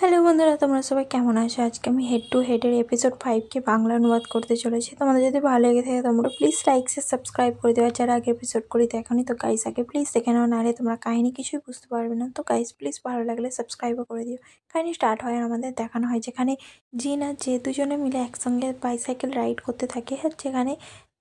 Hello বন্ধুরা, তোমরা সবাই কেমন আছো? আজকে আমি হেড টু হেডের এপিসোড 5কে বাংলা অনুবাদ করতে চলেছি। তোমাদের যদি ভালো লেগে থাকে তোমরা প্লিজ লাইক সাবস্ক্রাইব করে দেওয়া। যারা আগে এপিসোড করি দেখনি তো গাইস আগে প্লিজ দেখে নাও, নাহলে তোমরা কাহিনী কিছুই বুঝতে পারবে না। তো গাইস প্লিজ ভালো লাগলে সাবস্ক্রাইবও করে দিও। কাহিনী স্টার্ট হয় আর আমাদের দেখানো হয় যেখানে জিন আর যে দুজনে মিলে একসঙ্গে বাইসাইকেল রাইড করতে থাকে। আর যেখানে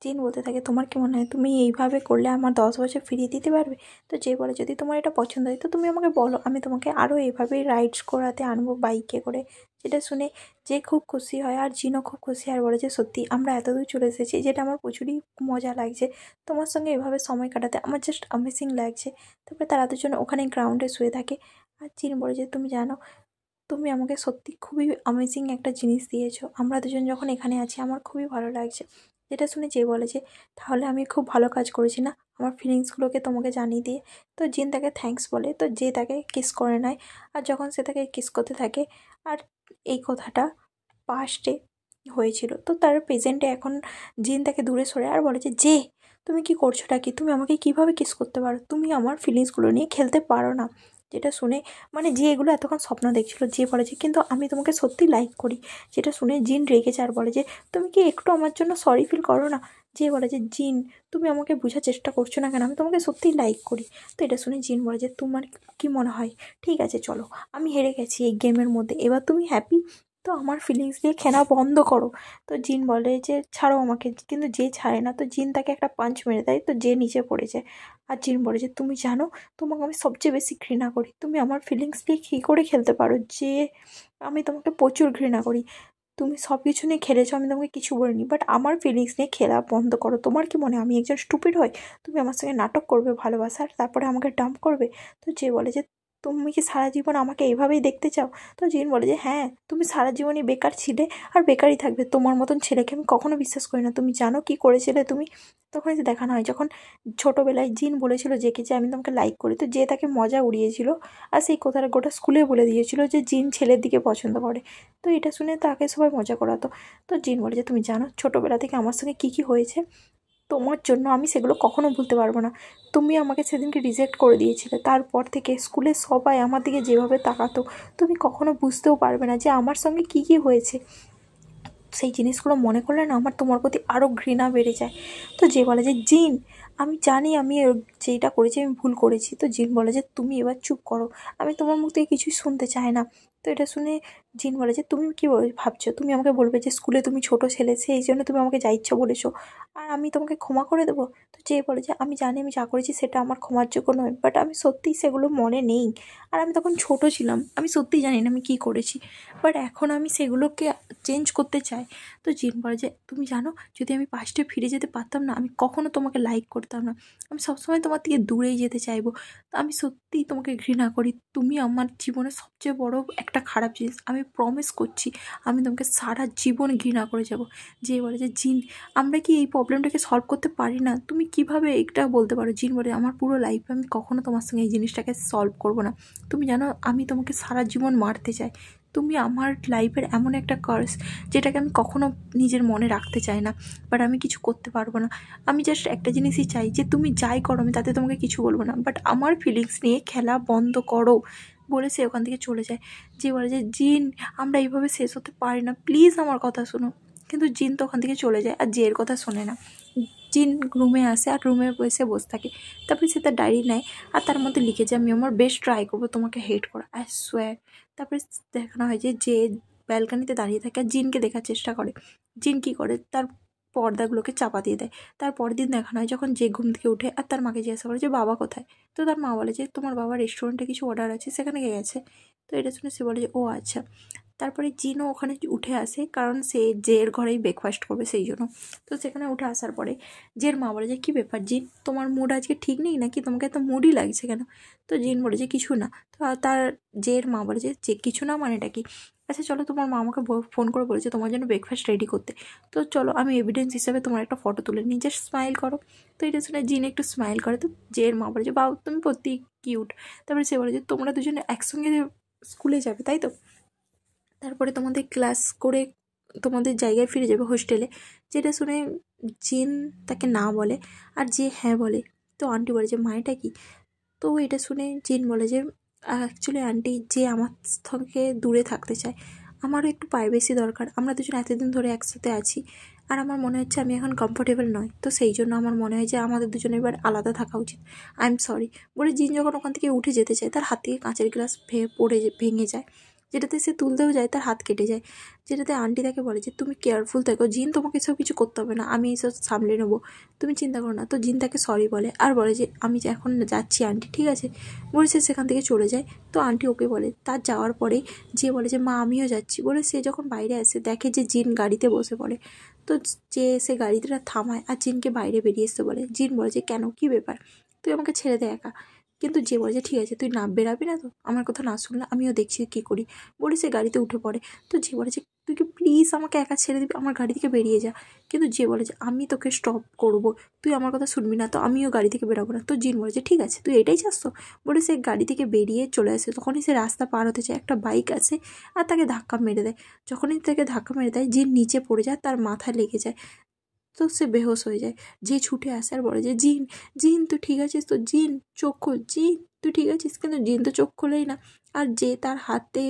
জিন বলতে থাকে, তোমার কি মনে হয় তুমি এইভাবে করলে আমার 10 বছর ফিরিয়ে দিতে পারবে? তো যে বলে, যদি তোমার এটা পছন্দ হয় তো তুমি আমাকে বলো, আমি তোমাকে আরও এইভাবেই রাইডস করাতে আনবো বাইকে করে। যেটা শুনে যে খুব খুশি হয় আর জিনও খুব খুশি আর বলে যে সত্যি আমরা এতদূর চলে এসেছি, যেটা আমার প্রচুরই মজা লাগছে। তোমার সঙ্গে এভাবে সময় কাটাতে আমার জাস্ট অ্যামেজিং লাগছে। তারপরে তারা দুজন ওখানে গ্রাউন্ডে শুয়ে থাকে আর জিন বলে যে তুমি জানো, তুমি আমাকে সত্যি খুবই অ্যামেজিং একটা জিনিস দিয়েছো। আমরা দুজন যখন এখানে আছি আমার খুবই ভালো লাগছে। যেটা শুনে যে বলে যে তাহলে আমি খুব ভালো কাজ করেছি না আমার ফিলিংসগুলোকে তোমাকে জানিয়ে দিয়ে। তো জিন তাকে থ্যাঙ্কস বলে, তো যে তাকে কিস করে নেয়। আর যখন সে তাকে কিস করতে থাকে আর এই কথাটা পাস্টে হয়েছিল, তো তার প্রেজেন্টে এখন জিন তাকে দূরে সরে আর বলে যে তুমি কি করছোটা কি? তুমি আমাকে কিভাবে কিস করতে পারো? তুমি আমার ফিলিংসগুলো নিয়ে খেলতে পারো না। যেটা শুনে মানে যে এগুলো এতক্ষণ স্বপ্ন দেখছিল, যে বলে যে কিন্তু আমি তোমাকে সত্যি লাইক করি। যেটা শুনে জিন রেগে যায় আর বলে যে তুমি কি একটু আমার জন্য সরি ফিল করো না? যে বলে যে জিন, তুমি আমাকে বোঝার চেষ্টা করছো না কেন? আমি তোমাকে সত্যিই লাইক করি। তো এটা শুনে জিন বলে যে তোমার কি মনে হয়? ঠিক আছে চলো, আমি হেরে গেছি এই গেমের মধ্যে, এবার তুমি হ্যাপি? তো আমার ফিলিংস দিয়ে খেলা বন্ধ করো। তো জিন বলে যে ছাড়ো আমাকে, কিন্তু যে ছাড়ে না। তো জিন তাকে একটা পাঞ্চ মেরে দেয়, তো যে নিচে পড়ে যায়। আর জিন বলে যে তুমি জানো, তোমাকে আমি সবচেয়ে বেশি ঘৃণা করি। তুমি আমার ফিলিংস দিয়ে কী করে খেলতে পারো? যে আমি তোমাকে প্রচুর ঘৃণা করি। তুমি সব কিছু নিয়ে খেলেছো, আমি তোমাকে কিছু বলিনি, বাট আমার ফিলিংস নিয়ে খেলা বন্ধ করো। তোমার কি মনে হয় আমি একজন স্টুপিড হই? তুমি আমার সঙ্গে নাটক করবে ভালোবাসার, তারপরে আমাকে ডাম্প করবে? তো যে বলে যে তুমি কি সারা জীবন আমাকে এইভাবেই দেখতে চাও? তো জিন বলে যে হ্যাঁ, তুমি সারা জীবনই বেকার ছিলে আর বেকারই থাকবে। তোমার মতন ছেলেকে আমি কখনো বিশ্বাস করি না। তুমি জানো কি করেছিলে তুমি? তখন যে দেখানো হয় যখন ছোটোবেলায় জিন বলেছিল যেকে যে আমি তোমাকে লাইক করি, তো যে তাকে মজা উড়িয়েছিল আর সেই কথাটা গোটা স্কুলে বলে দিয়েছিল যে জিন ছেলের দিকে পছন্দ করে। তো এটা শুনে তাকে সবাই মজা করাতো। তো জিন বলে যে তুমি জানো ছোটোবেলা থেকে আমার সঙ্গে কী কী হয়েছে? তোমার জন্য আমি সেগুলো কখনো ভুলতে পারবো না। তুমি আমাকে সেদিনকে রিজেক্ট করে দিয়েছিলে, তারপর থেকে স্কুলের সবাই আমার দিকে যেভাবে তাকাতো, তুমি কখনো বুঝতেও পারবে না যে আমার সঙ্গে কী কী হয়েছে। সেই জিনিসগুলো মনে করলে না আমার তোমার প্রতি আরও ঘৃণা বেড়ে যায়। তো যে বলে যে জিন, আমি জানি আমি যেইটা করেছি আমি ভুল করেছি। তো জিন বলে যে তুমি এবার চুপ করো, আমি তোমার মুখ থেকে কিছুই শুনতে চাই না। তো এটা শুনে জিন বলে যে তুমি কী ভাবছো? তুমি আমাকে বলবে যে স্কুলে তুমি ছোট ছেলে সেই জন্য তুমি আমাকে যা ইচ্ছা বলেছো আর আমি তোমাকে ক্ষমা করে দেবো? তো যে বলে যে আমি জানি আমি যা করেছি সেটা আমার ক্ষমার যোগ্য নয়, বাট আমি সত্যিই সেগুলো মনে নেই। আর আমি তখন ছোট ছিলাম, আমি সত্যিই জানি না আমি কী করেছি, বাট এখন আমি সেগুলোকে চেঞ্জ করতে চাই। তো জিন বলে যে তুমি জানো, যদি আমি পাস্টে ফিরে যেতে পারতাম না, আমি কখনো তোমাকে লাইক করতাম না। আমি সবসময় তোমার থেকে দূরেই যেতে চাইবো। তো আমি সত্যিই তোমাকে ঘৃণা করি। তুমি আমার জীবনে সবচেয়ে বড় একটা খারাপ জিনিস। আমি প্রমিস করছি আমি তোমাকে সারা জীবন ঘৃণা করে যাব। যে বলে যে জিন, আমরা কি এই প্রবলেমটাকে সলভ করতে পারি না? তুমি কিভাবে এটা বলতে পারো? জিন বলে আমার পুরো লাইফে আমি কখনো তোমার সঙ্গে এই জিনিসটাকে সলভ করবো না। তুমি জানো আমি তোমাকে সারা জীবন মারতে চাই। তুমি আমার লাইফের এমন একটা কার্স যেটাকে আমি কখনো নিজের মনে রাখতে চাই না, বাট আমি কিছু করতে পারবো না। আমি জাস্ট একটা জিনিসই চাই যে তুমি যাই করো আমি তাতে তোমাকে কিছু বলবো না, বাট আমার ফিলিংস নিয়ে খেলা বন্ধ করো। বলে সে ওখান থেকে চলে যায়। যে বলে যে জিন, আমরা এইভাবে শেষ হতে পারি না, প্লিজ আমার কথা শোনো। কিন্তু জিন তো ওখান থেকে চলে যায় আর জের কথা শোনে না। জিন রুমে আসে আর রুমে বসে থাকে। তারপরে সে তার ডায়েরি নেয় আর তার মধ্যে লিখে যে আমি আমার বেস্ট ট্রাই করবো তোমাকে হেট করা, আই সোয়ার। তারপরে দেখানো হয় যে ব্যালকানিতে দাঁড়িয়ে থাকে আর জিনকে দেখার চেষ্টা করে। জিন কী করে, তার পর্দাগুলোকে চাপা দিয়ে দেয়। তার পরের দিন দেখানো হয় যখন যে ঘুম থেকে উঠে আর তার মাকে জিজ্ঞাসা করে যে বাবা কোথায়? তো তার মা বলে যে তোমার বাবা রেস্টুরেন্টে কিছু অর্ডার আছে সেখানে গেছে। তো এটা শুনে সে বলে যে ও আচ্ছা। তারপরে জিনও ওখানে উঠে আসে কারণ সে জের ঘরেই ব্রেকফাস্ট করবে সেই জন্য। তো সেখানে উঠে আসার পরে জের মা বলে যে কী ব্যাপার জিন, তোমার মুড আজকে ঠিক নেই নাকি? তোমাকে এত মুডই লাগছে কেন? তো জিন বলে যে কিছু না। তো তার জের মা বলে যে কিছু না মানেটা কি? আচ্ছা চলো, তোমার মা আমাকে ফোন করে বলেছে তোমার জন্য ব্রেকফাস্ট রেডি করতে। তো চলো আমি এভিডেন্স হিসাবে তোমার একটা ফটো তুলে নিই, জাস্ট স্মাইল করো। তো এটা শুনে জিন একটু স্মাইল করে। তো জের মা বলে যে বাবা তুমি সত্যি কিউট। তারপরে সে বলে যে তোমরা দুজনে একসঙ্গে স্কুলে যাবে তাই তো? তারপরে তোমাদের ক্লাস করে তোমাদের জায়গায় ফিরে যাবে হোস্টেলে। যেটা শুনে জিন তাকে না বলে আর যে হ্যাঁ বলে। তো আন্টি বলে যে মানেটা কি? তো এটা শুনে জিন বলে যে অ্যাকচুয়ালি আন্টি যে আমার থেকে দূরে থাকতে চায়, আমারও একটু প্রাইভেসি দরকার। আমরা দুজন এতদিন ধরে একসাথে আছি, আর আমার মনে হচ্ছে আমি এখন কমফোর্টেবল নয়, তো সেই জন্য আমার মনে হয় যে আমাদের দুজনের এবার আলাদা থাকা উচিত। আই এম সরি বলে জিন যখন ওখান থেকে উঠে যেতে চায়, তার হাত থেকে কাঁচের গ্লাস ভেঙে যায়, যেটাতে সে তুলতেও যায় তার হাত কেটে যায়। যেটাতে আন্টি তাকে বলে যে তুমি কেয়ারফুল থেকো জিন, তোমাকে এসব কিছু করতে হবে না, আমি এসব সামলে নেবো, তুমি চিন্তা করো না। তো জিন তাকে সরি বলে আর বলে যে আমি যে এখন যাচ্ছি আন্টি, ঠিক আছে বলে সে সেখান থেকে চলে যায়। তো আন্টি ওকে বলে, তার যাওয়ার পরেই যে বলে যে মা আমিও যাচ্ছি বলে সে যখন বাইরে আসে দেখে যে জিন গাড়িতে বসে পড়ে। তো যে সে গাড়িটা থামায় আর জিনকে বাইরে বেরিয়ে আসতে বলে। জিন বলে যে কেন, কী ব্যাপার, তুই আমাকে ছেড়ে দে একা। কিন্তু যে বলে যে ঠিক আছে তুই না বেরাবি না, তো আমার কথা না শুনলে আমিও দেখছি কী করি বলে সে গাড়িতে উঠে পড়ে। তো যে বলে যে তুই কি প্লিজ আমাকে একা ছেড়ে দিবি, আমার গাড়ি থেকে বেরিয়ে যা। কিন্তু যে বলে যে আমি তোকে স্টপ করবো, তুই আমার কথা শুনবি না তো আমিও গাড়ি থেকে বেরোবো না। তো জিন বলে যে ঠিক আছে তুই এটাই চাস তো বলে সে গাড়ি থেকে বেরিয়ে চলে আসে। তখনই সে রাস্তা পার হতে চায়, একটা বাইক আসে আর তাকে ধাক্কা মেরে দেয়। যখনই তাকে ধাক্কা মেরে দেয় জিন নিচে পড়ে যায়, তার মাথায় লেগে যায়, তো সে বেহোশ হয়ে যায়। যে ছুটে আসে আর বলে যে জিন, জিন তুই ঠিক আছিস তো, জিন চোখ খোল, জিন তুই ঠিক আছিস। কিন্তু জিন তো চোখ খোলেই না। আর যে তার হাতে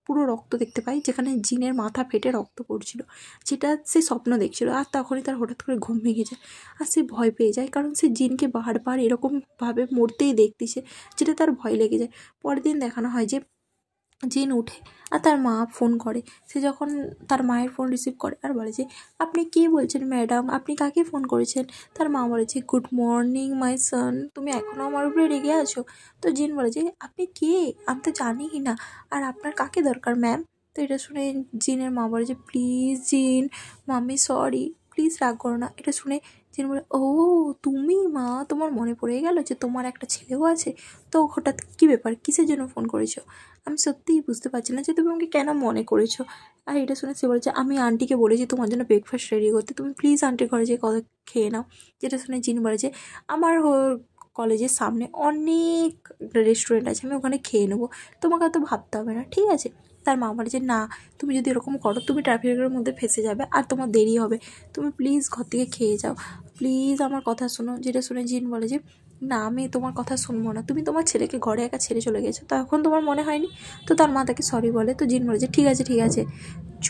পুরো রক্ত দেখতে পায়, যেখানে জিনের মাথা ফেটে রক্ত পড়ছিল, যেটা সে স্বপ্ন দেখছিল। আর তখনই তার হঠাৎ করে ঘুম ভেঙে যায় আর সে ভয় পেয়ে যায়, কারণ সে জিনকে বারবার এরকমভাবে মরতেই দেখতেছে, যেটা তার ভয় লেগে যায়। পরের দিন দেখানো হয় যে জিন উঠে আর তার মা ফোন করে। সে যখন তার মায়ের ফোন রিসিভ করে আর বলে যে আপনি কে বলছেন ম্যাডাম, আপনি কাকে ফোন করেছেন। তার মা বলে যে গুড মর্নিং মাই সন, তুমি এখনও আমার উপরে রেগে আছো। তো জিন বলে যে আপনি কে, আমি তো জানিই না, আর আপনার কাকে দরকার ম্যাম। তো এটা শুনে জিনের মা বলে যে প্লিজ জিন, মাম্মি সরি, প্লিজ রাগ করো না। এটা শুনে জিন বলে ও তুমি মা, তোমার মনে পড়ে গেল যে তোমার একটা ছেলেও আছে, তো হঠাৎ কী ব্যাপার, কিসের জন্য ফোন করেছো, আমি সত্যিই বুঝতে পারছি না যে তুমি আমাকে কেন মনে করেছো। আর এটা শুনে সে বলেছে আমি আন্টিকে বলেছি তোমার জন্য ব্রেকফাস্ট রেডি করতে, তুমি প্লিজ আন্টির ঘরে যেয়ে কথা খেয়ে নাও। যেটা শুনে জিন বলেছে আমার কলেজের সামনে অনেক রেস্টুরেন্ট আছে, আমি ওখানে খেয়ে নেবো, তোমাকে অত ভাবতে হবে না, ঠিক আছে। তার মা বলে যে না, তুমি যদি এরকম করো তুমি ট্রাফিকের মধ্যে ফেসে যাবে আর তোমার দেরি হবে, তুমি প্লিজ ঘর থেকে খেয়ে যাও, প্লিজ আমার কথা শোনো। যেটা শুনে জিন বলে যে না আমি তোমার কথা শুনবো না, তুমি তোমার ছেলেকে ঘরে একা ছেড়ে চলে গেছো, তো এখন তোমার মনে হয়নি। তো তার মা তাকে সরি বলে। তো জিন বলে যে ঠিক আছে ঠিক আছে,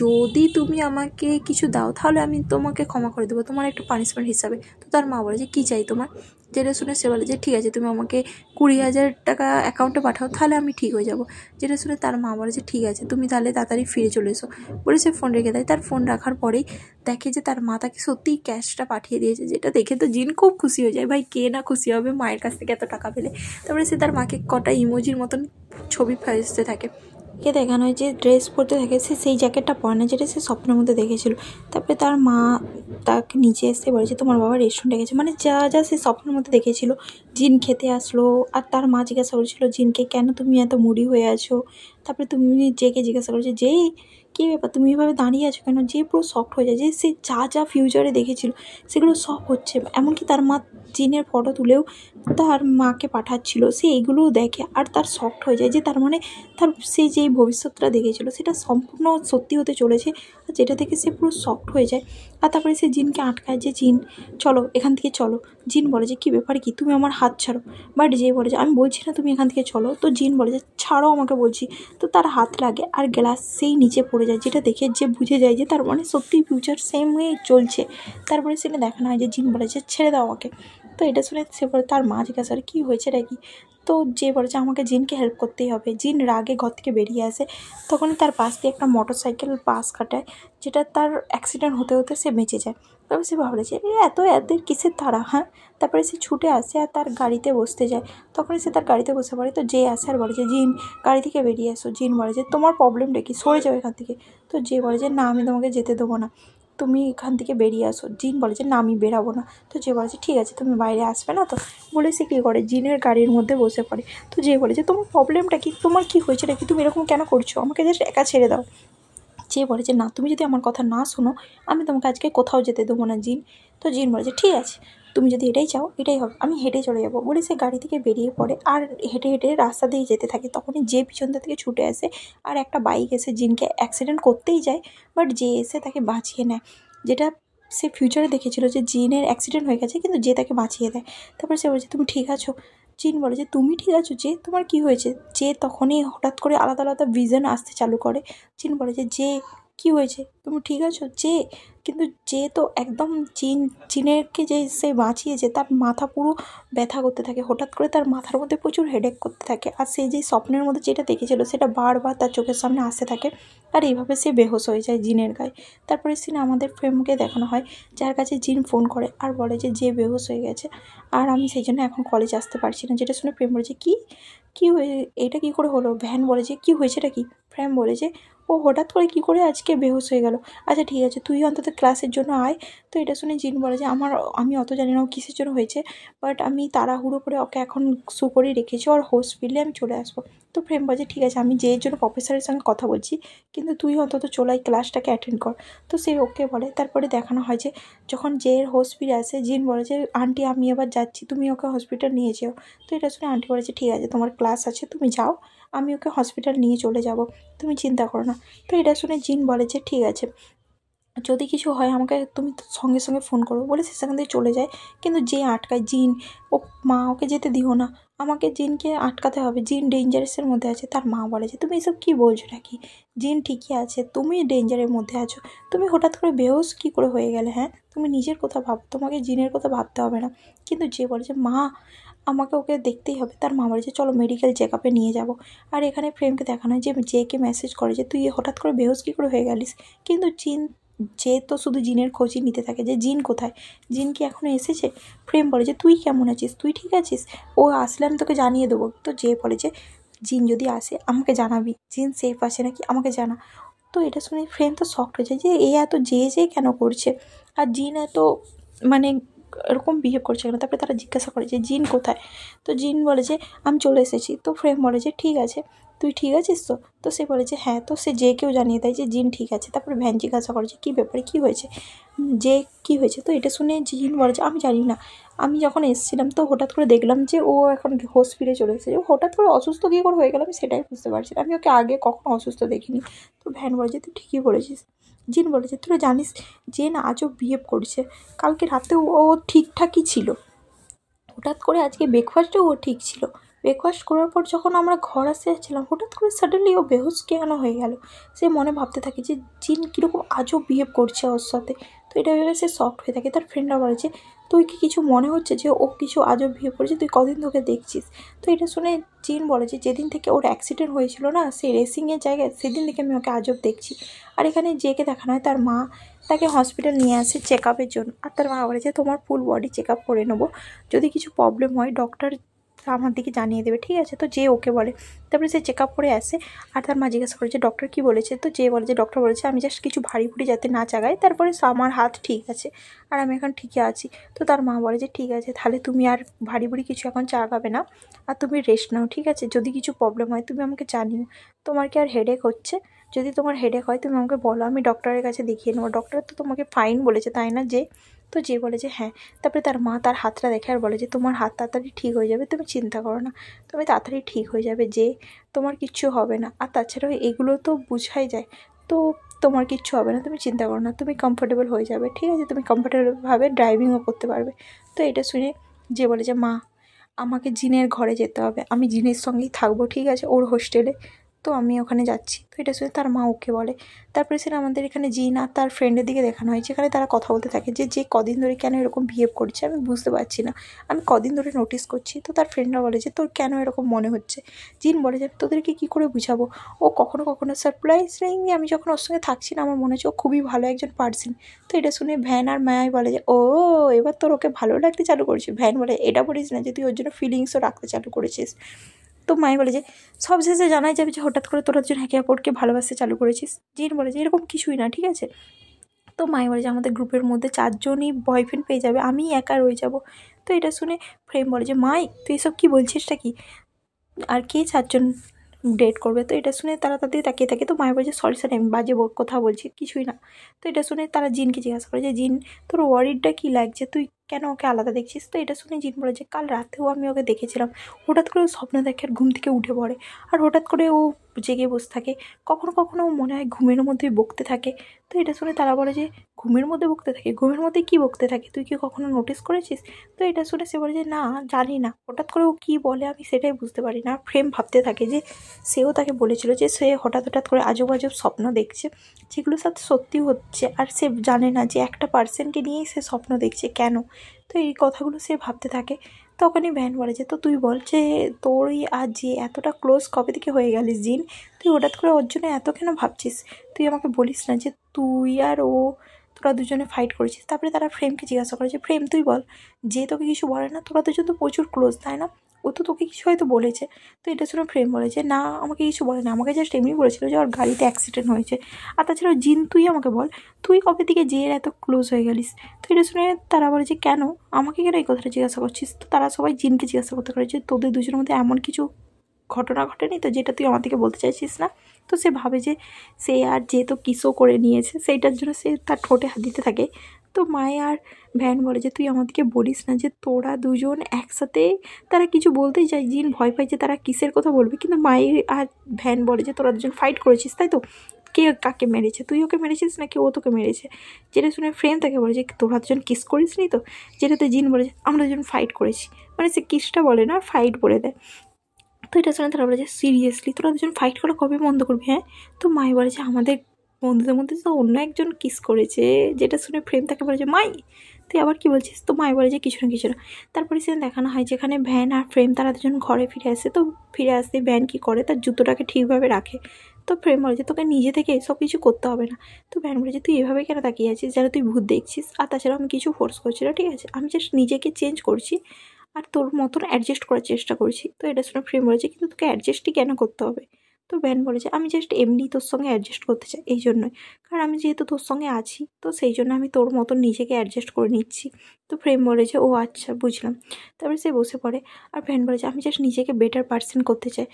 যদি তুমি আমাকে কিছু দাও তাহলে আমি তোমাকে ক্ষমা করে দেবো তোমার একটা পানিশমেন্ট হিসাবে। তো তার মা বলে যে কী চাই তোমার। যেটা শুনে সে বলে যে ঠিক আছে তুমি আমাকে 20,000 টাকা অ্যাকাউন্টে পাঠাও, তাহলে আমি ঠিক হয়ে যাবো। যেটা শুনে তার মা বলে যে ঠিক আছে তুমি তাহলে তাড়াতাড়ি ফিরে চলে এসো বলে সে ফোন রেখে দেয়। তার ফোন রাখার পরেই দেখে যে তার মা তাকে সত্যিই ক্যাশটা পাঠিয়ে দিয়েছে, যেটা দেখে তো জিন খুব খুশি হয়ে যায়। ভাই কে না খুশি হবে মায়ের কাছ থেকে এত টাকা পেলে। তারপরে সে তার মাকে কটা ইমোজির মতন ছবি ফেলতে থাকে। কে দেখানো হয় যে ড্রেস পরতে থাকে, সে সেই জ্যাকেটটা পরে না যেটা সে স্বপ্নের মধ্যে দেখেছিল। তারপরে তার মা তাকে নিচে এসে বলে যে তোমার বাবা রেস্টুরেন্টে গেছে, মানে যা যা সে স্বপ্নের মধ্যে দেখেছিল। জিন খেতে আসলো আর তার মা জিজ্ঞাসা করেছিল জিনকে কেন তুমি এত মুড়ি হয়ে আছো। তারপরে তুমি জেকে জিজ্ঞাসা করেছো যে কী ব্যাপার তুমি এভাবে দাঁড়িয়ে আছো কেন। যে পুরো শকড হয়ে যায় যে সে যা যা ফিউচারে দেখেছিল সেগুলো সব হচ্ছে। এমনকি তার মা জিনের ফটো তুলেও তার মাকে পাঠাচ্ছিল, সে এগুলোও দেখে আর তার শকড হয়ে যায় যে তার মানে তার সে যেই ভবিষ্যৎটা দেখেছিল সেটা সম্পূর্ণ সত্যি হতে চলেছে। আর যেটা থেকে সে পুরো শকড হয়ে যায়। আর তারপরে সে জিনকে আটকায় যে জিন চলো এখান থেকে চলো। জিন বলে যে কী ব্যাপার কি, তুমি আমার হাত ছাড়ো। বাট যে বলে যে আমি বলছি না তুমি এখান থেকে চলো। তো জিন বলে যে ছাড়ো আমাকে বলছি। তো তার হাত লাগে আর গ্লাস সেই নিচে পড়ে যায়, যেটা দেখে যে বুঝে যায় যে তার মানে সত্যিই ফিউচার সেম হয়ে চলছে। তারপরে সেখানে দেখানো হয় যে জিন বলে যে ছেড়ে দাও আমাকে। তো এটা শুনে সে বলে তার মা জিজ্ঞাসা কী হয়েছে নাকি। তো যে বলে যে আমাকে জিনকে হেল্প করতেই হবে। জিন রাগে ঘর থেকে বেরিয়ে আসে। তখনই তার পাশ দিয়ে একটা মোটরসাইকেল পাশ কাটায়, যেটা তার অ্যাক্সিডেন্ট হতে হতে সে বেঁচে যায়। তবে সে ভাবলে যে এদের কিসের তাড়া, হ্যাঁ। তারপরে সে ছুটে আসে আর তার গাড়িতে বসতে যায়। তখনই সে তার গাড়িতে বসে পড়ে। তো যে আসে আর বলে যে জিন গাড়ি থেকে বেরিয়ে আসো। জিন বলে যে তোমার প্রবলেমটা কি, সরে যাও এখান থেকে। তো যে বলে যে না আমি তোমাকে যেতে দেবো না, তুমি এখান থেকে বেরিয়ে আসো। জিন বলে যে না আমি বেরাবো না। তো যে বলে যে ঠিক আছে তুমি বাইরে আসবে না তো বলে সে কী করে জিনের গাড়ির মধ্যে বসে পড়ে। তো যে বলে যে তোমার প্রবলেমটা কি, তোমার কী হয়েছে নাকি, তুমি এরকম কেন করছো, আমাকে জাস্ট একা ছেড়ে দাও। যে বলে যে না তুমি যদি আমার কথা না শোনো আমি তোমাকে আজকে কোথাও যেতে দেবো না জিন। তো জিন বলে যে ঠিক আছে তুমি যদি এটাই চাও এটাই হবে, আমি হেঁটে চলে যাবো বলে সে গাড়ি থেকে বেরিয়ে পড়ে আর হেঁটে হেঁটে রাস্তা দিয়ে যেতে থাকে। তখনই যে পিছনটা থেকে ছুটে আসে আর একটা বাইক এসে জিনকে অ্যাক্সিডেন্ট করতেই যায়, বাট যে এসে তাকে বাঁচিয়ে নেয়। যেটা সে ফিউচারে দেখেছিল যে জিনের অ্যাক্সিডেন্ট হয়ে গেছে, কিন্তু যে তাকে বাঁচিয়ে দেয়। তারপরে সে বলছে তুমি ঠিক আছো। জিন বলে যে তুমি ঠিক আছো যে, তোমার কি হয়েছে? যে তখনই হঠাৎ করে আলাদা আলাদা ভিশন আসতে চালু করে। জিন বলে যে কি হয়েছে, তুমি ঠিক আছো যে? কিন্তু যে তো একদম জিনেরকে যে সে বাঁচিয়েছে তার মাথা পুরো ব্যথা করতে থাকে, হঠাৎ করে তার মাথার মধ্যে প্রচুর হেডেক করতে থাকে, আর সে যে স্বপ্নের মধ্যে যেটা দেখেছিল সেটা বারবার তার চোখের সামনে আসতে থাকে, আর এইভাবে সে বেহোশ হয়ে যায় জিনের গায়ে। তারপরে সিনে আমাদের ফ্রেমকে দেখানো হয়, যার কাছে জিন ফোন করে আর বলে যে বেহোশ হয়ে গেছে, আর আমি সেই জন্য এখন কলেজ আসতে পারছি না। যেটা শুনে প্রেম বলে যে কী হয়ে, এটা কী করে হলো? ভ্যান বলে যে কী হয়েছে, এটা কি? প্রেম বলে যে ও হঠাৎ করে কী করে আজকে বেহুশ হয়ে গেল। আচ্ছা ঠিক আছে, তুই অন্তত ক্লাসের জন্য আয়। তো এটা শুনে জিন বলে যে আমি অত জানি না ও কিসের জন্য হয়েছে, বাট আমি তাড়াহুড়ো করে ওকে এখন শু করে রেখেছি, ওর হোশ ফিরলে আমি চলে আসবো। তো প্রেম বলে যে ঠিক আছে, আমি যের জন্য প্রফেসরের সঙ্গে কথা বলছি, কিন্তু তুই অন্তত চলে ক্লাসটাকে অ্যাটেন্ড কর। তো সে ওকে বলে। তারপরে দেখানো হয় যে যখন জের হোশ ফিরে আসে, জিন বলে যে আন্টি আমি এবার যাচ্ছি, তুমি ওকে হসপিটাল নিয়ে যেও। তো এটা শুনে আন্টি বলে যে ঠিক আছে, তোমার ক্লাস আছে, তুমি যাও, আমি ওকে হসপিটাল নিয়ে চলে যাব, তুমি চিন্তা করো না। তো এটা শুনে জিন বলে যে ঠিক আছে, যদি কিছু হয় আমাকে তুমি সঙ্গে সঙ্গে ফোন করো বলে সে সেখান থেকে চলে যায়। কিন্তু যে আটকায় জিন, ও মা ওকে যেতে দিও না, আমাকে জিনকে আটকাতে হবে, জিন ডেঞ্জারাসের মধ্যে আছে। তার মা বলে যে তুমি এসব কী বলছো নাকি, জিন ঠিকই আছে, তুমি ডেঞ্জারের মধ্যে আছো, তুমি হঠাৎ করে বেহোশ কী করে হয়ে গেলে? হ্যাঁ, তুমি নিজের কথা ভাবো, তোমাকে জিনের কথা ভাবতে হবে না। কিন্তু যে বলে যে মা আমাকে ওকে দেখতেই হবে, তার মা বলে যে চলো মেডিকেল চেক আপে নিয়ে যাবো। আর এখানে প্রেমকে দেখানো হয় যে জেকে মেসেজ করে যে তুই হঠাৎ করে বেহোশ কী করে হয়ে গেলিস। কিন্তু যে তো শুধু জিনের খোঁজই নিতে থাকে যে জিন কোথায়, জিন কি এখনও এসেছে। প্রেম বলে যে তুই কেমন আছিস, তুই ঠিক আছিস, ও আসলে আমি তোকে জানিয়ে দেবো। তো যে বলে যে জিন যদি আসে আমাকে জানাবি, জিন সেফ আছে নাকি আমাকে জানা। তো এটা শুনে ফ্রেম তো শকড হয়ে যায় যে এ এত যে কেন করছে, আর জিন এত মানে এরকম বিহেভ করছে কেন। তারপরে তারা জিজ্ঞাসা করে যে জিন কোথায়। তো জিন বলে যে আমি চলে এসেছি। তো ফ্রেম বলে যে ঠিক আছে, তুই ঠিক আছিস তো? তো সে বলে যে হ্যাঁ। তো সে যে কেউ জানিয়ে দেয় যে জিন ঠিক আছে। তারপরে ভ্যান জিজ্ঞাসা করে যে কী ব্যাপারে, কী হয়েছে, যে কী হয়েছে। তো এটা শুনে জিন বলে যে আমি জানি না, আমি যখন এসেছিলাম তো হঠাৎ করে দেখলাম যে ও এখন হোশ ফিরে চলে এসেছে, ও হঠাৎ করে অসুস্থ কী করে হয়ে গেল আমি সেটাই বুঝতে পারছি না, আমি ওকে আগে কখনো অসুস্থ দেখিনি। তো ভ্যান বলে যে তুই ঠিকই বলেছিস। জিন বলে যে তোরা জানিস যে না আজও বিহেভ করছে, কালকে রাতে ও ঠিকঠাকই ছিল, হঠাৎ করে আজকে ব্রেকফাস্টেও ও ঠিক ছিল, ব্রেকফাস্ট করার পর যখন আমরা ঘর আসতে যাচ্ছিলাম হঠাৎ করে সাডেনলি ও বেহুশ কেন হয়ে গেল। সে মনে ভাবতে থাকে যে জিন কীরকম আজও বিহেভ করছে ওর সাথে। তো এটা ভেবে সে শকড হয়ে থাকে। তার ফ্রেন্ডরা বলে যে তুই কি কিছু মনে হচ্ছে যে ও কিছু আজব বিহেভ করেছে, তুই কদিন ধরে দেখছিস। তো এটা শুনে জিন বলে যে যেদিন থেকে ওর অ্যাক্সিডেন্ট হয়েছিল না সেই রেসিংয়ের জায়গায়, সেদিন থেকে আমি ওকে আজব দেখছি। আর এখানে জেকে দেখানো হয় তার মা তাকে হসপিটাল নিয়ে আসে চেক আপের জন্য, আর তার মা বলে যে তোমার ফুল বডি চেক আপ করে নেবো, যদি কিছু প্রবলেম হয় ডক্টর আমার দিকে জানিয়ে দেবে, ঠিক আছে। তো যে ওকে বলে। তারপরে সে চেক আপ করে আসে, আর তার মা জিজ্ঞাসা করে যে ডক্টর কী বলেছে। তো যে বলে যে ডক্টর বলেছে আমি জাস্ট কিছু ভারী ভুড়ি যাতে না চাগাই, তারপরে আমার হাত ঠিক আছে আর আমি এখন ঠিকই আছি। তো তার মা বলে যে ঠিক আছে, তাহলে তুমি আর ভারী ভুড়ি কিছু এখন চাগাবে না, আর তুমি রেস্ট নাও, ঠিক আছে। যদি কিছু প্রবলেম হয় তুমি আমাকে জানিও। তোমার কি আর হেডেক হচ্ছে? যদি তোমার হেডেক হয় তুমি আমাকে বলো, আমি ডক্টরের কাছে দেখিয়ে নেবো। ডক্টর তো তোমাকে ফাইন বলেছে তাই না যে? তো যে বলে যে হ্যাঁ। তারপরে তার মা তার হাতটা দেখে আর বলে যে তোমার হাত তাড়াতাড়ি ঠিক হয়ে যাবে, তুমি চিন্তা করো না, তুমি তাড়াতাড়ি ঠিক হয়ে যাবে, যে তোমার কিচ্ছু হবে না। আর তাছাড়াও এগুলো তো বোঝাই যায়, তো তোমার কিচ্ছু হবে না, তুমি চিন্তা করো না, তুমি কমফোর্টেবল হয়ে যাবে, ঠিক আছে, তুমি কমফোর্টেবলভাবে ড্রাইভিংও করতে পারবে। তো এটা শুনে যে বলে যে মা আমাকে জিনের ঘরে যেতে হবে, আমি জিনের সঙ্গেই থাকবো, ঠিক আছে, ওর হোস্টেলে, তো আমি ওখানে যাচ্ছি। তো এটা শুনে তার মা ওকে বলে। তারপরে সেটা আমাদের এখানে জিন আর তার ফ্রেন্ডের দিকে দেখানো হয়, যেখানে তারা কথা বলতে থাকে যে কদিন ধরে কেন এরকম বিহেভ করছে আমি বুঝতে পারছি না, আমি কদিন ধরে নোটিস করছি। তো তার ফ্রেন্ডরা বলে যে তোর কেন এরকম মনে হচ্ছে। জিন বলে যে তোদেরকে কী করে বুঝাবো, ও কখনো কখনো সারপ্রাইজিংলি আমি যখন ওর সঙ্গে থাকছি না আমার মনে হচ্ছে ও খুবই ভালো একজন পার্সন। তো এটা শুনে ভ্যান আর মায়াই বলে যে ও এবার তোর ওকে ভালো লাগতে চালু করেছে। ভ্যান বলে এটা বলিস না যে তুই ওর জন্য ফিলিংসও রাখতে চালু করেছিস। তো মাই বলে যে সব শেষে জানাই যাবে যে হঠাৎ করে তোরা দুজন একে অপরকে ভালোবাসতে চালু করেছিস। জিন বলে যে এরকম কিছুই না, ঠিক আছে। তো মাই বলে যে আমাদের গ্রুপের মধ্যে 4 জনই বয়ফ্রেন্ড পেয়ে যাবে, আমি একা রয়ে যাব। তো এটা শুনে ফ্রেম বলে যে মাই তুই এসব কী বলছিসটা কি, আর কে 4 জন ডেট করবে। তো এটা শুনে তারা তাদের তাকিয়ে থাকে। তো মায়ের বলছে সরি আমি বাজে কথা বলছি, কিছুই না। তো এটা শুনে তারা জিনকে জিজ্ঞাসা করে যে জিন তোর ওয়ারিডটা কী লাগছে, তুই কেন ওকে আলাদা দেখছিস? তো এটা শুনে জিন বলে যে কাল রাতেও আমি ওকে দেখেছিলাম, হঠাৎ করে ও স্বপ্ন দেখে আর ঘুম থেকে উঠে পড়ে, আর হঠাৎ করে ও জেগে বসে থাকে, কখনো কখনো ও মনে হয় ঘুমের মধ্যেই বকতে থাকে। তো এটা শুনে তারা বলে যে ঘুমের মধ্যে বকতে থাকে? ঘুমের মধ্যে কী বকতে থাকে, তুই কি কখনো নোটিস করেছিস? তো এটা শুনে সে বলে যে না, জানি না, হঠাৎ করে ও কী বলে আমি সেটাই বুঝতে পারি না। আর প্রেম ভাবতে থাকে যে সেও তাকে বলেছিল যে সে হঠাৎ হঠাৎ করে আজব আজব স্বপ্ন দেখছে, যেগুলোর সাথে সত্যি হচ্ছে, আর সে জানে না যে একটা পার্সনকে নিয়েই সে স্বপ্ন দেখছে কেন। তো এই কথাগুলো সে ভাবতে থাকে। তখনই ভ্যান বলে যে তো তুই বল যে তোরই আর যে এতটা ক্লোজ কবে থেকে হয়ে গেলিস জিন, তুই হঠাৎ করে ওর জন্য এত কেন ভাবছিস? তুই আমাকে বলিস না যে তুই আর ও তোরা দুজনে ফাইট করেছিস। তারপরে তারা ফ্রেমকে জিজ্ঞাসা করে যে ফ্রেম তুই বল, যে তোকে কিছু বলে না? তোরা দুজন তো প্রচুর ক্লোজ, তাই না? ও তো তোকে কিছু হয়তো বলেছে। তো এটা শুনে ফ্রেম বলে যে না, আমাকে কিছু বলে না, আমাকে জাস্ট এমনি বলেছিল যে ওর গাড়িতে অ্যাক্সিডেন্ট হয়েছে। আর তাছাড়া জিন তুই আমাকে বল, তুই কবে থেকে যে এত ক্লোজ হয়ে গেলিস? তো এটা শুনে তারা বলে যে কেন, আমাকে কেন এই কথাটা জিজ্ঞাসা করছিস? তো তারা সবাই জিনকে জিজ্ঞাসা করতে পারে যে তোদের দুজনের মধ্যে এমন কিছু ঘটনা ঘটেনি তো যেটা তুই আমাদেরকে বলতে চাইছিস না? তো সে ভাবে যে সে আর যেহেতু কিসও করে নিয়েছে সেইটার জন্য সে তার ঠোঁটে হাত দিতে থাকে। তো মায়ে আর ভ্যান বলে যে তুই আমাদেরকে বলিস না যে তোরা দুজন একসাথে, তারা কিছু বলতেই চায়, জিন ভয় পায় যে তারা কিসের কথা বলবে, কিন্তু মায়ের আর ভ্যান বলে যে তোরা দুজন ফাইট করেছিস তাই তো, কে কাকে মেরেছে, তুই ওকে মেরেছিস নাকি ও তোকে মেরেছে? যেটা শুনে ফ্রেম তাকে বলে যে তোরা দুজন কিস করিস নি তো? যেটাতে জিন বলে যে আমরা দুজন ফাইট করেছি, মানে সে কিসটা বলে না, ফাইট বলে দেয়। তো এটা শুনে তারা বলে যে সিরিয়াসলি তোরা দুজন ফাইট করা কবে বন্ধ করবি? হ্যাঁ। তো মাই বলে যে আমাদের বন্ধুদের মধ্যে তো অন্য একজন কিস করেছে। যেটা শুনে ফ্রেম তাকে বলে যে মাই তুই আবার কি বলছিস? তো মাই বলে যে কিছু না কিছু না। তারপরে সেখানে দেখানো হয় যেখানে ভ্যান আর ফ্রেম তারা দুজন ঘরে ফিরে আসে। তো ফিরে আসতে ভ্যান কী করে, তার জুতোটাকে ঠিকভাবে রাখে। তো ফ্রেম বলে যে তোকে নিজে থেকে সব কিছু করতে হবে না। তো ভ্যান বলে যে তুই এভাবে কেন তাকিয়ে আছিস, যেন তুই ভূত দেখছিস? আর তাছাড়া আমি কিছু ফোর্স করছি না, ঠিক আছে? আমি জাস্ট নিজেকে চেঞ্জ করছি আর তোর মতন অ্যাডজাস্ট করার চেষ্টা করছি। তো এটা শুনে ফ্রেম বলেছে কিন্তু তোকে অ্যাডজাস্টই কেন করতে হবে? তো ব্যান বলেছে আমি জাস্ট এমনি তোর সঙ্গে অ্যাডজাস্ট করতে চাই, এই জন্যই, কারণ আমি যেহেতু তোর সঙ্গে আছি তো সেই জন্য আমি তোর মতন নিজেকে অ্যাডজাস্ট করে নিচ্ছি। তো ফ্রেম বলেছে ও আচ্ছা বুঝলাম। তারপরে সে বসে পড়ে আর ভ্যান বলেছে আমি জাস্ট নিজেকে বেটার পার্সন করতে চাই।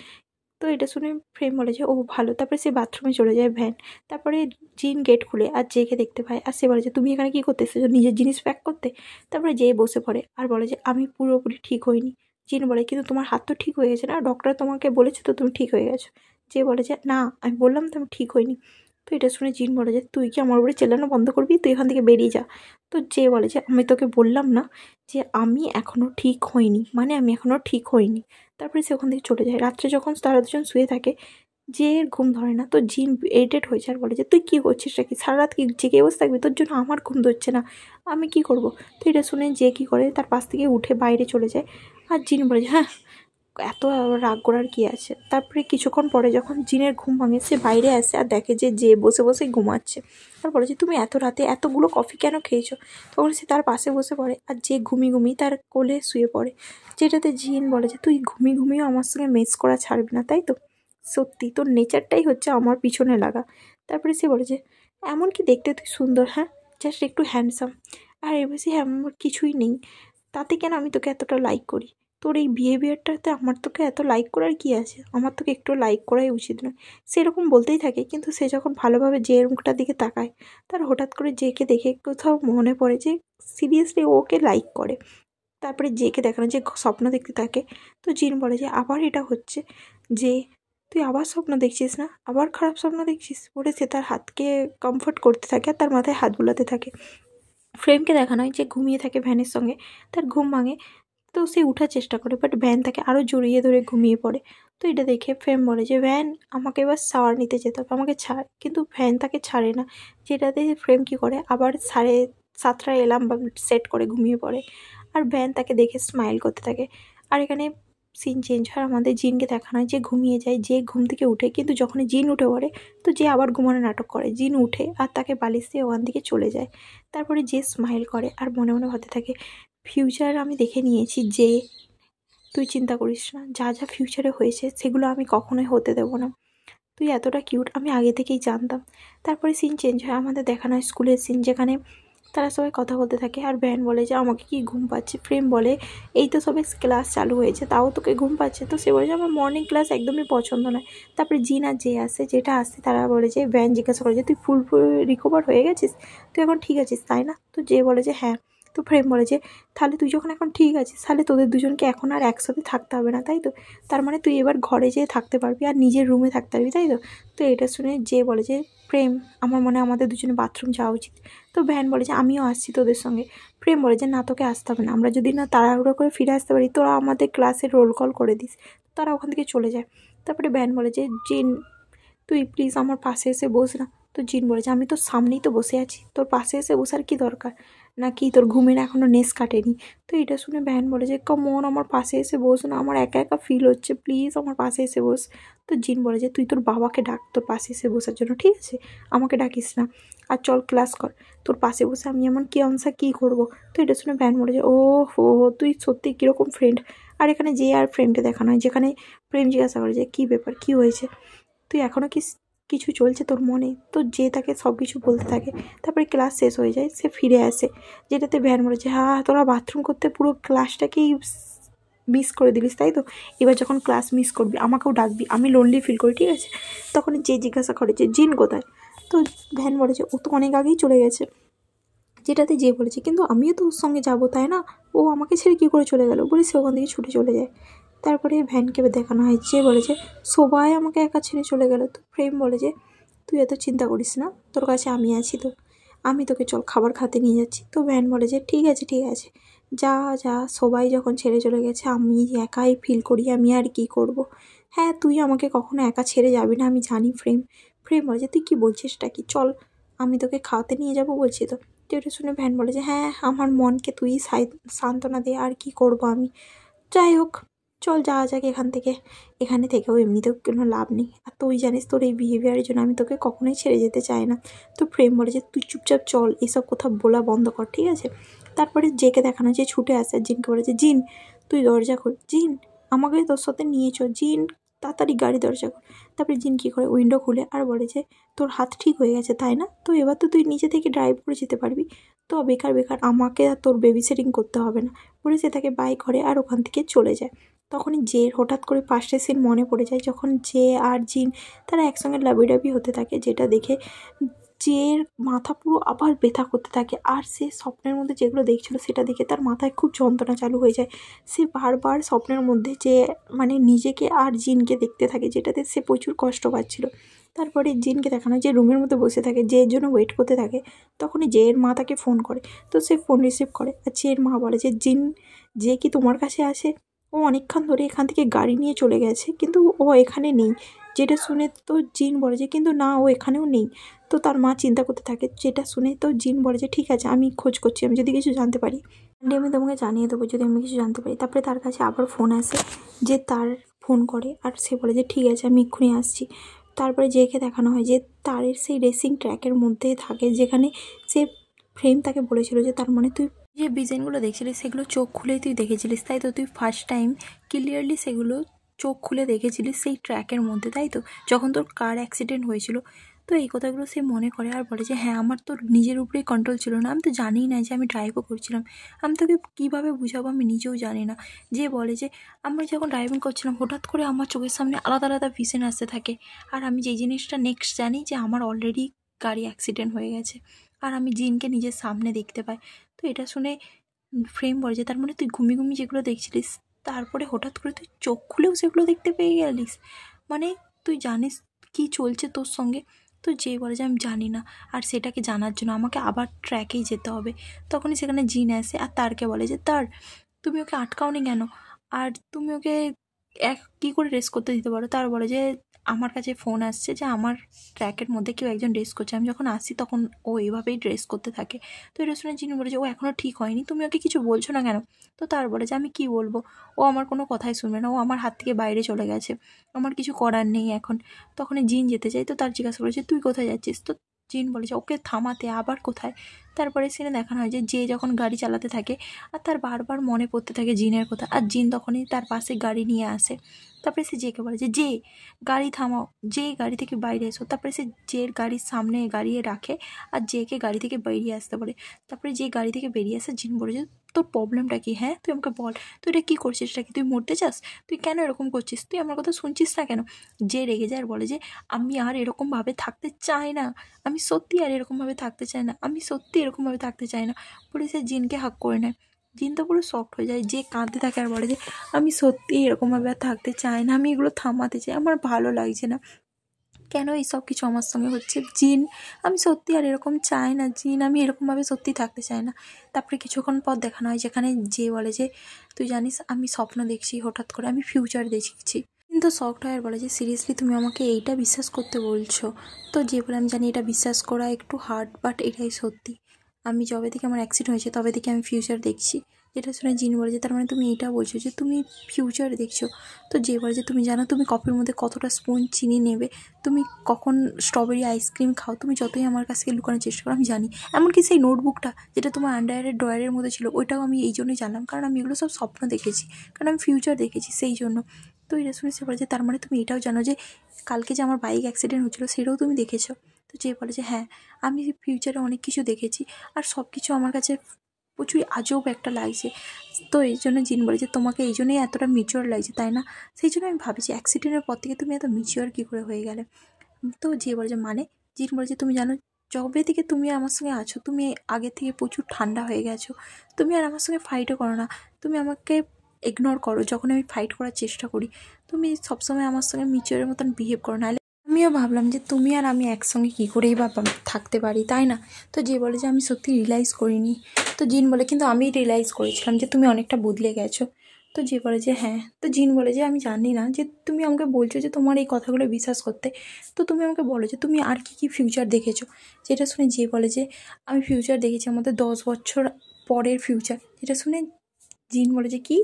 তো এটা শুনে ফ্রেম বলে যে ও ভালো। তারপরে সে বাথরুমে চলে যায় ভ্যান। তারপরে জিন গেট খুলে আর জেকে দেখতে পায় আর সে বলে যে তুমি এখানে কী করতে এসেছো, নিজের জিনিস প্যাক করতে? তারপরে যে বসে পড়ে আর বলে যে আমি পুরোপুরি ঠিক হইনি। জিন বলে কিন্তু তোমার হাত তো ঠিক হয়ে গেছে না, ডক্টর তোমাকে বলেছে তো তুমি ঠিক হয়ে গেছো। যে বলে যে না আমি বললাম তো আমি ঠিক হইনি। তো এটা শুনে জিন বলে যে তুই কি আমার উপরে চেল্লানো বন্ধ করবি, তুই এখান থেকে বেরিয়ে যা। তো যে বলে যে আমি তোকে বললাম না যে আমি এখনও ঠিক হইনি, মানে আমি এখনও ঠিক হইনি। তারপরে সে ওখান থেকে চলে যায়। রাত্রে যখন তারা দুজন শুয়ে থাকে, যে এর ঘুম ধরে না, তো জিন ইরিটেট হয়েছে আর বলে যে তুই কী করছিস নাকি, সারা রাত কি জেগে বসে থাকবি, তোর জন্য আমার ঘুম ধরছে না, আমি কি করব? তো এটা শুনে যে কী করে তার পাশ থেকে উঠে বাইরে চলে যায়। আর জিন বলে যে হ্যাঁ এত রাগ করার কি আছে। তারপরে কিছুক্ষণ পরে যখন জিনের ঘুম ভাঙে সে বাইরে আসে আর দেখে যে বসে বসেই ঘুমাচ্ছে। আর বলে যে তুমি এত রাতে এতগুলো কফি কেন খেয়েছো? তখন সে তার পাশে বসে পড়ে আর যে ঘুমিয়ে তার কোলে শুয়ে পড়ে। যেটাতে জিন বলে যে তুই ঘুমিয়েও আমার সঙ্গে মেস করা ছাড়বি না তাই তো? সত্যি তোর নেচারটাই হচ্ছে আমার পিছনে লাগা। তারপরে সে বলে যে এমন কি দেখতে তুই সুন্দর, হ্যাঁ জাস্ট একটু হ্যান্ডসাম, আর এ বেশি আমার কিছুই নেই, তাতে কেন আমি তোকে এতটা লাইক করি? তোর এই বিহেভিয়ারটাতে আমার তোকে এত লাইক করার কী আছে? আমার তোকে একটু লাইক করাই উচিত নয়। সেরকম বলতেই থাকে, কিন্তু সে যখন ভালোভাবে যে মুখটার দিকে তাকায় তার হঠাৎ করে জেকে দেখে কোথাও মনে পড়ে যে সিরিয়াসলি ওকে লাইক করে। তারপরে জেকে দেখানো যে স্বপ্ন দেখতে থাকে। তো জিন বলে যে আবার এটা হচ্ছে, যে তুই আবার স্বপ্ন দেখছিস না, আবার খারাপ স্বপ্ন দেখছিস? বলে সে তার হাতকে কমফোর্ট করতে থাকে আর তার মাথায় হাত বুলাতে থাকে। ফ্রেমকে দেখানো হয় যে ঘুমিয়ে থাকে ভ্যানের সঙ্গে, তার ঘুম ভাঙে। তো সে উঠার চেষ্টা করে বাট ভ্যান তাকে আরও জড়িয়ে ধরে ঘুমিয়ে পড়ে। তো এটা দেখে ফ্রেম বলে যে ভ্যান আমাকে এবার শাওয়ার নিতে যেতে হবে, আমাকে ছাড়। কিন্তু ভ্যান তাকে ছাড়ে না। যেটাতে ফ্রেম কী করে আবার 7:30 এলার্ম সেট করে ঘুমিয়ে পড়ে। আর ভ্যান তাকে দেখে স্মাইল করতে থাকে। আর এখানে সিন চেঞ্জ হয়, আমাদের জিনকে দেখানো হয় যে ঘুমিয়ে যায়, যে ঘুম থেকে উঠে, কিন্তু যখনই জিন উঠে পড়ে তো যে আবার ঘুমানো নাটক করে। জিন উঠে আর তাকে বালিশ দিয়ে ওখান থেকে চলে যায়। তারপরে যে স্মাইল করে আর মনে মনে ভাবতে থাকে ফিউচার আমি দেখে নিয়েছি, যে তুই চিন্তা করিস না, যা যা ফিউচারে হয়েছে সেগুলো আমি কখনোই হতে দেবো না, তুই এতটা কিউট আমি আগে থেকেই জানতাম। তারপরে সিন চেঞ্জ হয়, আমাদের দেখানো হয় স্কুলের সিন, যেখানে তারা সবাই কথা বলতে থাকে আর ভ্যান বলে যে আমাকে কি ঘুম পাচ্ছে। ফ্রেম বলে এই তো সবে ক্লাস চালু হয়েছে তাও তোকে ঘুম পাচ্ছে? তো সে বলে যে আমার মর্নিং ক্লাস একদমই পছন্দ নয়। তারপরে জিন আর যে আসে, যেটা আসে তারা বলে যে ভ্যান জিজ্ঞাসা করে যে তুই ফুল রিকভার হয়ে গেছিস, তুই এখন ঠিক আছিস তাই না? তো যে বলে যে হ্যাঁ। তো প্রেম বলে যে তাহলে তুই যখন এখন ঠিক আছিস তাহলে তোদের দুজনকে এখন আর একসাথে থাকতে হবে না, তাই তো? তার মানে তুই এবার ঘরে যেয়ে থাকতে পারবি আর নিজের রুমে থাকতে পারবি, তাই তো? তো এটা শুনে যে বলে যে প্রেম আমার মনে হয় আমাদের দুজনে বাথরুম যাওয়া উচিত। তো ভ্যান বলে যে আমিও আসছি তোদের সঙ্গে। প্রেম বলে যে না, তোকে আসতে হবে না, আমরা যদি না তাড়াহুড়ো করে ফিরে আসতে পারি তোরা আমাদের ক্লাসে রোল কল করে দিস। তারা ওখান থেকে চলে যায়। তারপরে ভ্যান বলে যে জিন তুই প্লিজ আমার পাশে এসে বস না। তো জিন বলে যে আমি তোর সামনেই তো বসে আছি, তোর পাশে এসে বসার কি দরকার, নাকি তোর ঘুমের এখনও নেস কাটেনি? তো এটা শুনে ভ্যান বলে যে কমন আমার পাশে এসে বস না, আমার একা একা ফিল হচ্ছে, প্লিজ আমার পাশে এসে বস। তো জিন বলে যে তুই তোর বাবাকে ডাক তোর পাশে এসে বসার জন্য, ঠিক আছে? আমাকে ডাকিস না। আর চল ক্লাস কর, তোর পাশে বসে আমি এমন কী অংশা কী করবো? তো এটা শুনে ভ্যান বলে যে ও হো, তুই সত্যি কীরকম ফ্রেন্ড। আর এখানে যে আর ফ্রেন্ডে দেখানো হয়, যেখানে প্রেম জিজ্ঞাসা করে যে কী ব্যাপার, কী হয়েছে, তুই এখনও কিছু চলছে তোর মনে? তো যে তাকে সব কিছু বলতে থাকে। তারপরে ক্লাস শেষ হয়ে যায়, সে ফিরে আসে, যেটাতে ভ্যান বলেছে হ্যাঁ তোরা বাথরুম করতে পুরো ক্লাসটাকেই মিস করে দিলিস, তাই তো? এবার যখন ক্লাস মিস করবি আমাকেও ডাকবি, আমি লোনলি ফিল করি, ঠিক আছে? তখন যে জিজ্ঞাসা করে যে জিন কোথায়? তো ভ্যান বলেছে ও তো অনেক আগেই চলে গেছে। যেটাতে যে বলেছে কিন্তু আমিও তো ওর সঙ্গে যাবো, তাই না? ও আমাকে ছেড়ে কী করে চলে গেল বলে সে ওখান থেকে ছুটে চলে যায়। তারপরে ভ্যানকে দেখানো হয়, যে বলেছে সবাই আমাকে একা ছেড়ে চলে গেল। তো প্রেম বলে যে তুই এত চিন্তা করিস না, তোর কাছে আমি আছি তো, আমি তোকে চল খাবার খাতে নিয়ে যাচ্ছি। তো ভ্যান বলে যে ঠিক আছে ঠিক আছে, যা যা, সবাই যখন ছেড়ে চলে গেছে আমি একাই ফিল করি, আমি আর কি করব। হ্যাঁ তুই আমাকে কখনো একা ছেড়ে যাবি না আমি জানি প্রেম। প্রেম বলে যে তুই কী বলছিসটা কি, চল আমি তোকে খাওয়াতে নিয়ে যাবো বলছি তো। তো এটা শুনে ভ্যান বলে যে হ্যাঁ আমার মনকে তুই সান্ত্বনা দে, আর কি করব আমি। যাই হোক চল যাওয়া যাক এখান থেকে, এখানে থেকেও এমনিতেও কোনো লাভ নেই, আর তুই জানিস তোর এই বিহেভিয়ারের জন্য আমি তোকে কখনোই ছেড়ে যেতে চাই না। তো প্রেম বলে যে তুই চুপচাপ চল, এসব কথা বলা বন্ধ কর, ঠিক আছে? তারপরে জেকে দেখানো যে ছুটে আসে, আর জিনকে বলে যে জিন তুই দরজা খোল, জিন আমাকে তোর সাথে নিয়ে চল, জিন তাড়াতাড়ি গাড়ি দরজা খোল। তারপরে জিন কী করে উইন্ডো খুলে আর বলে যে তোর হাত ঠিক হয়ে গেছে তাই না, তো এবার তো তুই নিজে থেকে ড্রাইভ করে যেতে পারবি, তো বেকার বেকার আমাকে আর তোর বেবি সিটিং করতে হবে না। বলে সে তাকে বাই করে আর ওখান থেকে চলে যায়। তখনই জের হঠাৎ করে পাশের সিন মনে পড়ে যায়, যখন জে আর জিন তারা একসঙ্গে লাবিডাবি হতে থাকে, যেটা দেখে জের মাথা পুরো আবার ব্যথা করতে থাকে, আর সে স্বপ্নের মধ্যে যেগুলো দেখছিল সেটা দেখে তার মাথায় খুব যন্ত্রণা চালু হয়ে যায়। সে বারবার স্বপ্নের মধ্যে যে মানে নিজেকে আর জিনকে দেখতে থাকে, যেটাতে সে প্রচুর কষ্ট পাচ্ছিল। তারপরে জিনকে দেখানো যে রুমের মধ্যে বসে থাকে, জের জন্য ওয়েট করতে থাকে। তখনই জের মা তাকে ফোন করে, তো সে ফোন রিসিভ করে, আর জের মা বলে যে জিন যে কি তোমার কাছে আসে, ও অনেকক্ষণ ধরে এখান থেকে গাড়ি নিয়ে চলে গেছে কিন্তু ও এখানে নেই। যেটা শুনে তো জিন বলে যে কিন্তু না ও এখানেও নেই। তো তার মা চিন্তা করতে থাকে, যেটা শুনে তো জিন বলে যে ঠিক আছে আমি খোঁজ করছি, আমি যদি কিছু জানতে পারি আমি তোমাকে জানিয়ে দেবো যদি আমি কিছু জানতে পারি। তারপরে তার কাছে আবার ফোন আসে, যে তার ফোন করে আর সে বলে যে ঠিক আছে আমি এক্ষুনি আসছি। তারপরে জেকে দেখানো হয় যে তারের সেই রেসিং ট্র্যাকের মধ্যেই থাকে, যেখানে সে ফ্রেম তাকে বলেছিল যে তার মানে তুই যে ডিজাইনগুলো দেখছিলিস সেগুলো চোখ খুলেই তুই দেখেছিলিস, তাই তো? তুই ফার্স্ট টাইম ক্লিয়ারলি সেগুলো চোখ খুলে দেখেছিলিস সেই ট্র্যাকের মধ্যে, তাই তো? যখন তোর কার অ্যাক্সিডেন্ট হয়েছিল। তো এই কথাগুলো সে মনে করে আর বলে যে হ্যাঁ আমার তো নিজের উপরেই কন্ট্রোল ছিল না, আমি তো জানিই না যে আমি ড্রাইভও করছিলাম, আমি তোকে কীভাবে বুঝাবো আমি নিজেও জানি না। যে বলে যে আমরা যখন ড্রাইভিং করছিলাম হঠাৎ করে আমার চোখের সামনে আলাদা আলাদা ভিশন আসতে থাকে, আর আমি যেই জিনিসটা নেক্সট জানি যে আমার অলরেডি গাড়ি অ্যাক্সিডেন্ট হয়ে গেছে, আর আমি জিনকে নিজের সামনে দেখতে পাই। তো এটা শুনে ফ্রেম বলে যে তার মানে তুই ঘুমিয়ে ঘুমিয়ে যেগুলো দেখছিলিস তারপরে হঠাৎ করে তুই চোখ খুলেও সেগুলো দেখতে পেয়ে গেলিস, মানে তুই জানিস কি চলছে তোর সঙ্গে? তো যে বলে যে আমি জানি না, আর সেটাকে জানার জন্য আমাকে আবার ট্র্যাকেই যেতে হবে। তখনই সেখানে জিন আসে আর তারকে বলে যে তার তুমি ওকে আটকাওনি কেন, আর তুমি ওকে কী করে রেস করতে দিতে পারো? তার বলে যে আমার কাছে ফোন আসছে যে আমার ট্র্যাকের মধ্যে কেউ একজন ড্রেস করছে, আমি যখন আসি তখন ও এইভাবেই ড্রেস করতে থাকে। তো এটা শুনে জিনি বলে যে ও এখনও ঠিক হয়নি, তুমি ওকে কিছু বলছো না কেন? তো তার বলে যে আমি কি বলবো, ও আমার কোনো কথাই শুনবে না, ও আমার হাত থেকে বাইরে চলে গেছে, আমার কিছু করার নেই এখন। তখনই জিন যেতে চাই, তো তার জিজ্ঞাসা করেছে তুই কোথায় যাচ্ছিস? তো জিন বলে যে ওকে থামাতে, আবার কোথায়? তারপরে সিনে দেখানো হয় যে যখন গাড়ি চালাতে থাকে আর তার বারবার মনে পড়তে থাকে জিনের কথা, আর জিন তখনই তার পাশে গাড়ি নিয়ে আসে। তারপরে সে জেকে বলে যে গাড়ি থামাও, যে গাড়ি থেকে বাইরে এসো। তারপরে সে জের গাড়ির সামনে গাড়িয়ে রাখে আর জেকে গাড়ি থেকে বেরিয়ে আসতে বলে। তারপরে যে গাড়ি থেকে বেরিয়ে আসে জিন বলে যে তোর প্রবলেমটা কি, হ্যাঁ তুই আমাকে বল, তুই এটা কী করছিস, এটা কি তুই মরতে চাস, তুই কেন এরকম করছিস, তুই আমার কথা শুনছিস না কেন। যে রেগে যায় আর বলে যে আমি আর এরকমভাবে থাকতে চাই না, আমি সত্যি আর এরকমভাবে থাকতে চাই না, আমি সত্যি এরকমভাবে থাকতে চাই না বলে সে জিনকে হাক করে নেয়। জিন তো পুরো শকড হয়ে যায়, যে কাঁদতে থাকে আর বলে যে আমি সত্যি এরকমভাবে আর থাকতে চাই না, আমি এগুলো থামাতে চাই, আমার ভালো লাগছে না, কেন এইসব কিছু আমার সঙ্গে হচ্ছে জিন, আমি সত্যি আর এরকম চাই না জিন, আমি এরকমভাবে সত্যি থাকতে চাই না। তারপরে কিছুক্ষণ পর দেখানো হয় যেখানে যে বলে যে তুই জানিস আমি স্বপ্ন দেখছি, হঠাৎ করে আমি ফিউচার দেখছি। কিন্তু শকড হয় আর বলে যে সিরিয়াসলি তুমি আমাকে এইটা বিশ্বাস করতে বলছো। তো যে বলে আমি জানি এটা বিশ্বাস করা একটু হার্ড, বাট এটাই সত্যি, আমি যবে থেকে আমার অ্যাক্সিডেন্ট হয়েছে তবে থেকে আমি ফিউচার দেখছি। যেটা শুনে জিন বলে যে তার মানে তুমি এইটা বলছো যে তুমি ফিউচার দেখছো। তো যে বলে যে তুমি জানো তুমি কফির মধ্যে কতটা স্পুন চিনি নেবে, তুমি কখন স্ট্রবেরি আইসক্রিম খাও, তুমি যতই আমার কাছ থেকে লুকানোর চেষ্টা করো আমি জানি। এমনকি সেই নোটবুকটা যেটা তোমার আন্ডারের ড্রয়ারের মধ্যে ছিল ওইটাও আমি এই জন্যই জানলাম, কারণ আমি এগুলো সব স্বপ্ন দেখেছি, কারণ আমি ফিউচার দেখেছি সেই জন্য। তো এটা শুনে সে বলে যে তার মানে তুমি এটাও জানো যে কালকে যে আমার বাইক অ্যাক্সিডেন্ট হচ্ছিলো সেটাও তুমি দেখেছো। তো যে বলে যে হ্যাঁ আমি ফিউচারে অনেক কিছু দেখেছি আর সব কিছু আমার কাছে প্রচুর আজব একটা লাগছে। তো এই জন্য জিন বলে যে তোমাকে এই জন্যই এতটা ম্যাচিওর লাগছে তাই না, সেই জন্য আমি ভাবছি অ্যাক্সিডেন্টের পর থেকে তুমি এত ম্যাচিওর কী করে হয়ে গেলে। তো যে বলে যে মানে, জিন বলে যে তুমি জানো যবে থেকে তুমি আমার সঙ্গে আছো তুমি আগে থেকে প্রচুর ঠান্ডা হয়ে গেছো, তুমি আর আমার সঙ্গে ফাইটও করো না, তুমি আমাকে ইগনোর করো যখন আমি ফাইট করার চেষ্টা করি, তুমি সবসময় আমার সঙ্গে ম্যাচিওরের মতন বিহেভ করো, নাহলে আমিও ভাবলাম যে তুমি আর আমি একসঙ্গে কী করেই বা থাকতে পারি তাই না। তো যে বলে যে আমি সত্যি রিয়েলাইজ করিনি। তো জিন বলে কিন্তু আমি রিয়েলাইজ করেছিলাম যে তুমি অনেকটা বদলে গেছো। তো যে বলে যে হ্যাঁ, তো জিন বলে যে আমি জানি না যে তুমি আমাকে বলছো যে তোমার এই কথাগুলো বিশ্বাস করতে, তো তুমি আমাকে বলো যে তুমি আর কী কী ফিউচার দেখেছো। যেটা শুনে যে বলে যে আমি ফিউচার দেখেছি আমাদের 10 বছর পরের ফিউচার। যেটা শুনে জিন বলে যে কী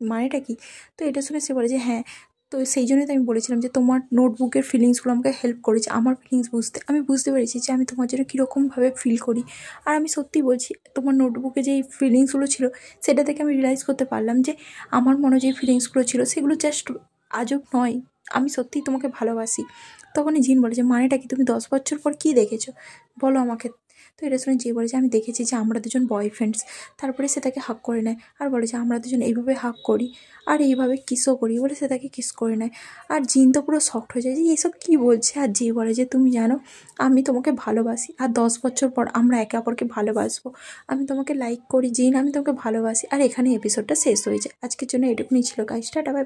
মানেটা কী। তো এটা শুনে সে বলে যে হ্যাঁ, তো সেই জন্যই তো আমি বলেছিলাম যে তোমার নোটবুকের ফিলিংসগুলো আমাকে হেল্প করেছে আমার ফিলিংস বুঝতে, আমি বুঝতে পেরেছি যে আমি তোমার জন্য কীরকমভাবে ফিল করি। আর আমি সত্যিই বলছি তোমার নোটবুকে যেই ফিলিংসগুলো ছিল সেটা থেকে আমি রিয়েলাইজ করতে পারলাম যে আমার মনে যে ফিলিংসগুলো ছিল সেগুলো জাস্ট আজব নয়, আমি সত্যিই তোমাকে ভালোবাসি। তখনই জিন বলে যে মানেটা কি, তুমি 10 বছর পর কী দেখেছো বলো আমাকে। তো এটা শুনে যে বলে যে আমি দেখেছি যে আমরা দুজন বয়ফ্রেন্ডস। তারপরে সে তাকে হাক করে নেয় আর বলে যে আমরা দুজন এইভাবে হাক করি আর এইভাবে কিসও করি বলে সে তাকে কিস করে নেয়। আর জিন তো পুরো শকড হয়ে যায় যে এইসব কী বলছে। আর যে বলে যে তুমি জানো আমি তোমাকে ভালোবাসি আর 10 বছর পর আমরা একে অপরকে ভালোবাসবো, আমি তোমাকে লাইক করি জিন, আমি তোমাকে ভালোবাসি। আর এখানে এপিসোডটা শেষ হয়ে যায়। আজকের জন্য এটুকুনি ছিল গাইস, টাটা বাই।